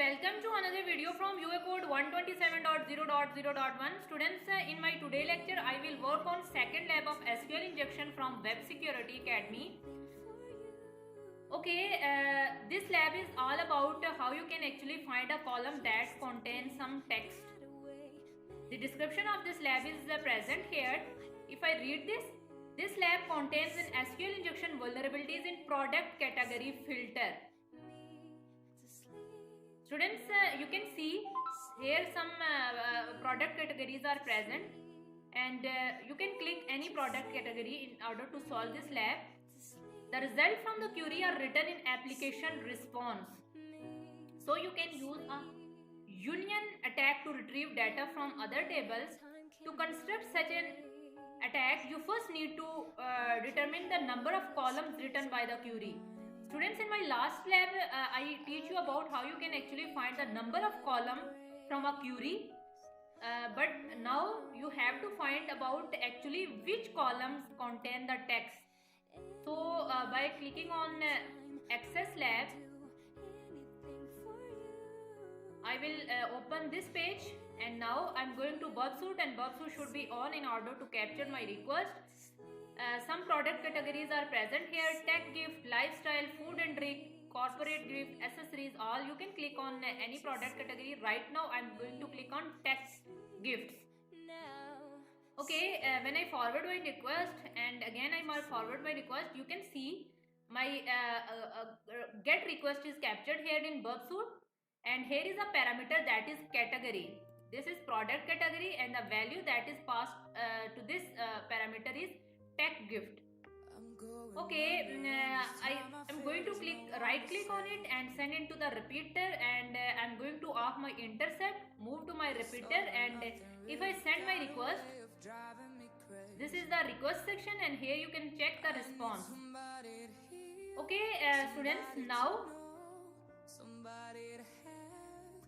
welcome to another video from UA code 127.0.0.1. Students, in my today lecture, I will work on second lab of SQL injection from Web Security Academy. Okay, this lab is all about how you can actually find a column that contains some text. The description of this lab is present here. If I read this lab contains an SQL injection vulnerabilities in product category filter. Students, you can see here some product categories are present, and you can click any product category in order to solve this lab. The results from the query are written in application response. So you can use a union attack to retrieve data from other tables. To construct such an attack, you first need to determine the number of columns written by the query. Students, in my last lab, I teach you about how you can actually find the number of columns from a query. But now you have to find about actually which columns contain the text. So by clicking on Access Lab, I will open this page, and now I'm going to Bubsuit, and Bubsuit should be on in order to capture my request. Some product categories are present here: tech gift, lifestyle, food and drink, corporate gift, accessories, all. You can click on any product category. Right now I'm going to click on tech gifts. Okay, when I forward my request and again I forward my request, you can see my get request is captured here in Bubsuit, and here is a parameter that is category. This is product category, and the value that is passed to this parameter is tech gift. Okay, I am going to right click on it and send it to the repeater, and I'm going to off my intercept, move to my repeater, and if I send my request, this is the request section, and here you can check the response. Okay, students, now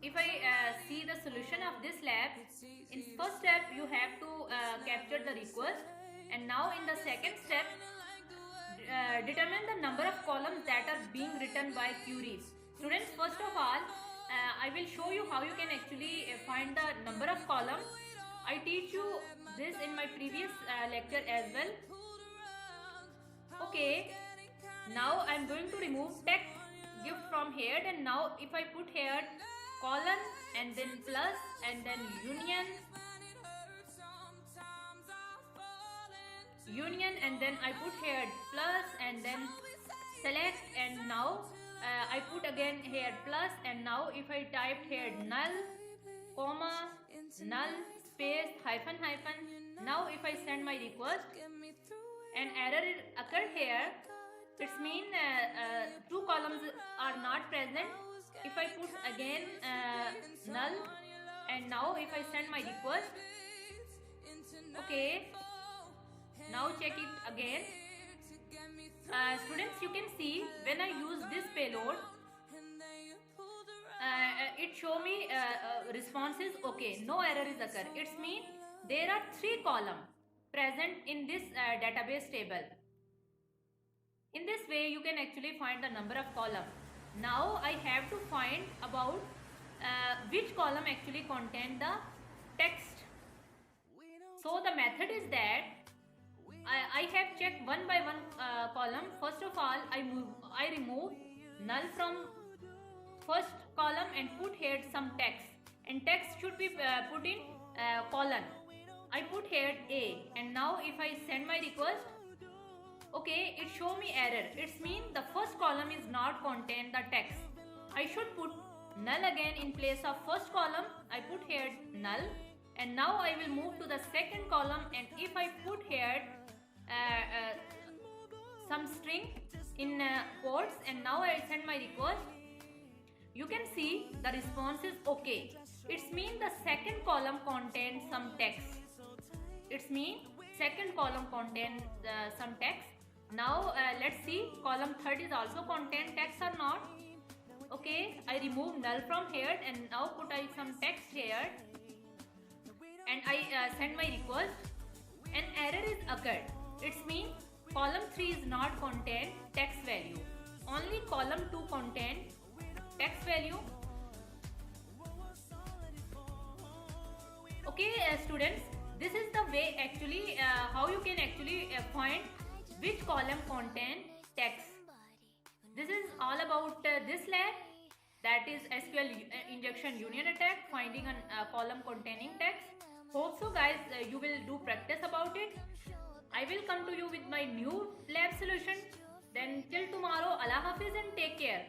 if I see the solution of this lab, in first step you have to capture the request, and now in the second step determine the number of columns that are being written by queries. Students, first of all, I will show you how you can actually find the number of columns. I teach you this in my previous lecture as well. Okay, now I'm going to remove tech gift from here, and now if I put here colon and then plus and then union, and then I put here plus and then select, and now I put again here plus, and now if I type here null, comma, null, space, hyphen, now if I send my request, an error occurred here. It means two columns are not present. If I put again null, and now if I send my request, okay, now check it again. Students, you can see when I use this payload, it show me response is okay, no error is occur. It means there are 3 columns present in this database table. In this way you can actually find the number of columns. Now I have to find about which column actually contain the text. So the method is that I have checked one by one column. First of all, I remove null from first column and put here some text, and text should be put in colon. I put here A, and now if I send my request, okay, it show me error. It means the first column is not contain the text. I should put null again in place of first column. I put here null, and now I will move to the second column, and if I put here some string in quotes, and now I send my request, you can see the response is okay. It means the second column contains some text. It means second column contains some text. Now let's see column third is also contain text or not. Okay, I remove null from here, and now put some text here, and I send my request. An error is occurred. It means column 3 is not contain text value. Only column 2 contain text value. students, this is the way actually how you can actually find which column contain text. This is all about this lab, that is SQL injection union attack, finding a column containing text. Hope so guys you will do practice about it. I will come to you with my new lab solution. Then till tomorrow, Allah Hafiz and take care.